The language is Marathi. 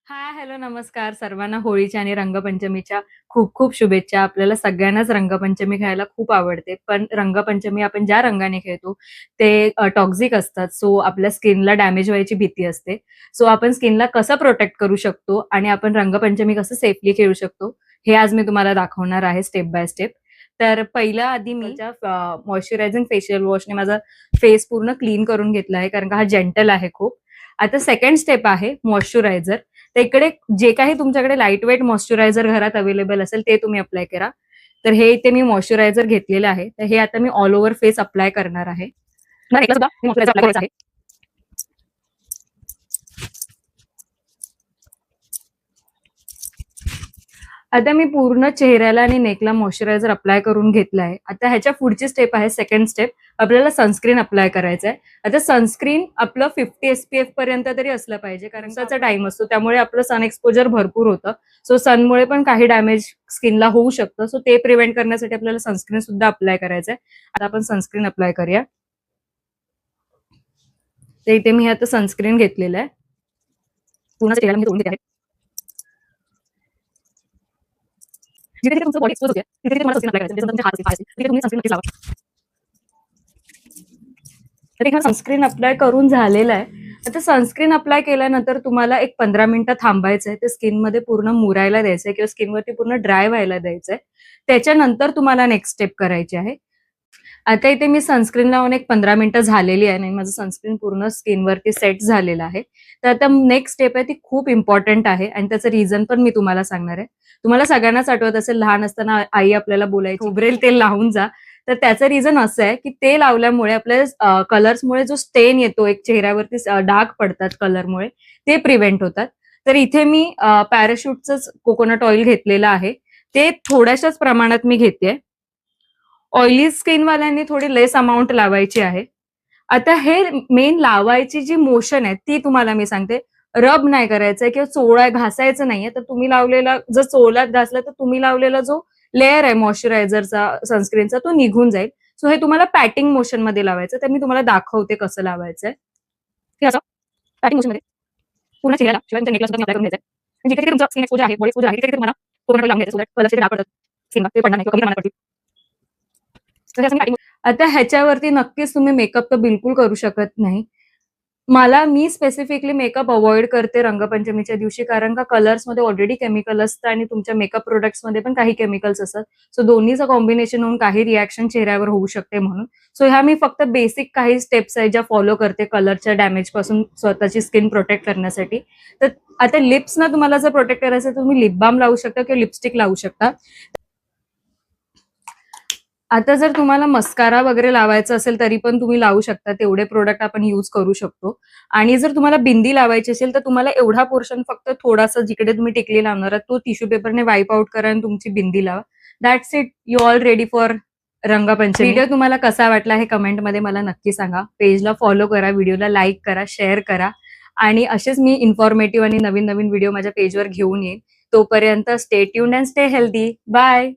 हाय, हॅलो, नमस्कार सर्वांना. होळीच्या आणि रंगपंचमीच्या खूप खूप शुभेच्छा. आपल्याला सगळ्यांनाच रंगपंचमी खेळायला खूप आवडते. पण रंगपंचमी आपण ज्या रंगाने खेळतो ते टॉक्सिक असतात. सो आपल्या स्किनला डॅमेज व्हायची भीती असते. सो आपण स्किनला कसं प्रोटेक्ट करू शकतो आणि आपण रंगपंचमी कसं सेफली खेळू शकतो, हे आज मी तुम्हाला दाखवणार आहे स्टेप बाय स्टेप. तर पहिलं आधी मी मॉइश्चरायझिंग फेशियल वॉशने माझा फेस पूर्ण क्लीन करून घेतला आहे, कारण का हा जेंटल आहे खूप. आता सेकंड स्टेप आहे मॉइश्चरायझर. तर इकडे जे काही तुमच्याकडे लाईट वेट मॉइश्चरायझर घरात अवेलेबल असेल ते तुम्ही अप्लाय करा. तर हे इथे मी मॉइश्चरायझर घेतलेलं आहे. तर हे आता मी ऑल ओव्हर फेस अप्लाय करणार आहे. मला एकदा सुद्धा हे मॉइश्चरायझर अप्लाय करायचं आहे. आता मी पूर्ण चेहऱ्याला आणि नेकला मॉइश्चरायझर अप्लाय करून घेतलं आहे. आता ह्याच्या पुढची स्टेप आहे सेकंड स्टेप. आपल्याला सनस्क्रीन अप्लाय करायचं आहे. आता सनस्क्रीन आपलं 50 SPF पर्यंत तरी असलं पाहिजे, कारण त्याचा टाइम असतो. त्यामुळे आपलं सन एक्सपोजर भरपूर होतं. सो सनमुळे पण काही डॅमेज स्किनला होऊ शकतं. सो ते प्रिव्हेंट करण्यासाठी आपल्याला सनस्क्रीन सुद्धा अप्लाय करायचं आहे. आता आपण सनस्क्रीन अप्लाय करूया. तर इथे मी आता सनस्क्रीन घेतलेलं आहे. पूर्ण चेहऱ्याला मी तोडून घेते आहे. जिथे जिथे तुमचं बॉडी एक्सपोज होते तिथे तिथे तुम्हाला सनस्क्रीन अप्लाय करायचं. तुमचे हात असतील, पाय असतील, तिथे तुम्ही सनस्क्रीन नक्कीच लावा. तर हा सनस्क्रीन अप्लाय करून झालेला आहे. आता सनस्क्रीन अप्लाय केल्यानंतर तुम्हाला एक 15 मिनिटं थांबायचं आहे. ते स्किनमध्ये पूर्ण मुरायला द्यायचंय किंवा स्किनवरती पूर्ण ड्राय व्हायला द्यायचंय. त्याच्यानंतर तुम्हाला नेक्स्ट स्टेप करायची आहे. आता इथे मी सनस्क्रीन लावून एक 15 मिनिटं झालेली आहे आणि माझं सनस्क्रीन पूर्ण स्किनवरती सेट झालेलं आहे. तर आता नेक्स्ट स्टेप आहे ती खूप इम्पॉर्टंट आहे आणि त्याचं रिझन पण मी तुम्हाला सांगणार आहे. तुम्हाला सगळ्यांनाच आठवत असेल, लहान असताना आई आपल्याला बोलायची, खोबरेल तेल लावून जा. तर त्याचं रिझन असं आहे, की ते लावल्यामुळे आपल्या कलर्समुळे जो स्टेन येतो, एक चेहऱ्यावरती डाग पडतात कलरमुळे, ते प्रिव्हेंट होतात. तर इथे मी पॅराशूटचंच कोकोनट ऑइल घेतलेलं आहे. ते थोड्याशाच प्रमाणात मी घेतेय. ऑइली स्किनवाल्यांनी थोडी लेस अमाउंट लावायची आहे. आता हे मेन लावायची जी मोशन आहे ती तुम्हाला मी सांगते. रब नाही करायचंय किंवा घासायचं नाहीये. तर तुम्ही लावलेला जर चोलात घासला तर तुम्ही लावलेला जो लेयर आहे मॉइश्चरायझरचा, सनस्क्रीनचा, तो निघून जाईल. सो हे तुम्हाला पॅटिंग मोशनमध्ये लावायचं. तर मी तुम्हाला दाखवते कसं लावायचंय. हे असं पॅटिंग मोशनमध्ये पूर्ण चेहऱ्याला शिवाय तुमच्या नेकला सुद्धा अप्लाय करून घ्यायचंय. आणि जिथे-जिथे तुमचं स्किन एक्सपोजर आहे, बॉडी एक्सपोजर आहे, तिथे तुम्हाला कोकोनट ऑइल लावून घ्यायचं. सो दॅट कलरचे डाग पडतात स्किनला ते पडणार नाही किंवा कमी प्रमाणात पडतील. तर हे असं मी आता ह्याच्यावरती नक्कीच तुम्ही मेकअप तर बिलकुल करू शकत नाही. मी स्पेसिफिकली मेकअप अव्हॉइड करते रंगपंचमीच्या दिवशी, कारण का कलर्समध्ये ऑलरेडी केमिकल असतं आणि तुमच्या मेकअप प्रोडक्ट्समध्ये पण काही केमिकल्स असतात. सो दोन्हीचं कॉम्बिनेशन होऊन काही रिएक्शन चेहऱ्यावर होऊ शकते म्हणून. सो ह्या मी फक्त बेसिक काही स्टेप्स आहेत ज्या फॉलो करते कलरच्या डॅमेजपासून स्वतःची स्किन प्रोटेक्ट करण्यासाठी. तर आता लिप्सना तुम्हाला जर प्रोटेक्ट करायचं तर तुम्ही लिप बाम लावू शकता किंवा लिपस्टिक लावू शकता. आता जर तुम्हाला मस्कारा वगैरे लावायचं असेल तरी पण तुम्ही लावू शकता. तेवढे प्रोडक्ट आपण यूज करू शकतो. आणि जर तुम्हाला बिंदी लावायची असेल तर तुम्हाला एवढा पोर्शन फक्त थोडासा जिकडे तुम्ही टिकली लावणार आहात तो टिश्यू पेपरने वाईप आउट करा आणि तुमची बिंदी लावा. That's it. You all ready for Rangpanchami. Video तुम्हाला कसा वाटला हे कमेंटमध्ये मला नक्की सांगा. पेजला फॉलो करा, व्हिडिओला लाईक करा, शेअर करा आणि असेच मी इन्फॉर्मेटिव्ह आणि नवीन नवीन व्हिडिओ माझ्या पेजवर घेऊन येईन. तोपर्यंत stay tuned and stay healthy. Bye.